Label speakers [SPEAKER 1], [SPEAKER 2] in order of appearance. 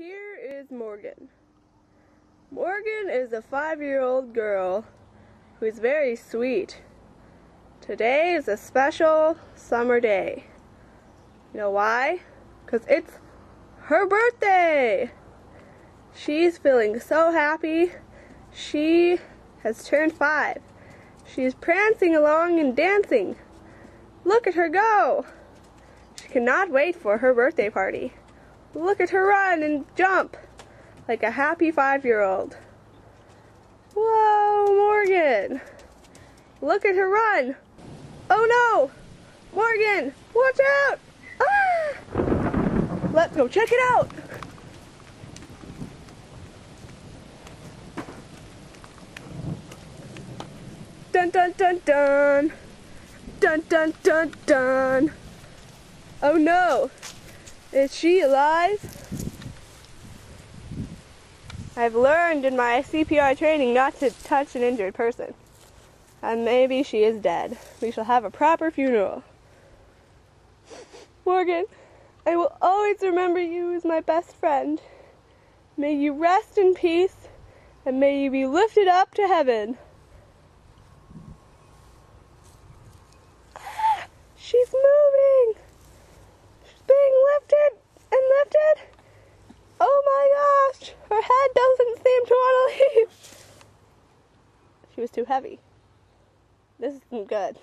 [SPEAKER 1] Here is Morgan. Morgan is a 5-year-old girl who is very sweet. Today is a special summer day. You know why? Because it's her birthday! She's feeling so happy. She has turned 5. She's prancing along and dancing. Look at her go! She cannot wait for her birthday party. Look at her run and jump like a happy 5-year-old. Whoa, Morgan! Look at her run! Oh no! Morgan, watch out! Ah! Let's go check it out! Dun dun dun dun! Dun dun dun dun! Oh no! Is she alive? I've learned in my CPR training not to touch an injured person. And maybe she is dead. We shall have a proper funeral. Morgan, I will always remember you as my best friend. May you rest in peace, and may you be lifted up to heaven. Ah, she's moving! She's being lifted and lifted. Oh my gosh, her head doesn't seem to want to leave. She was too heavy. This isn't good.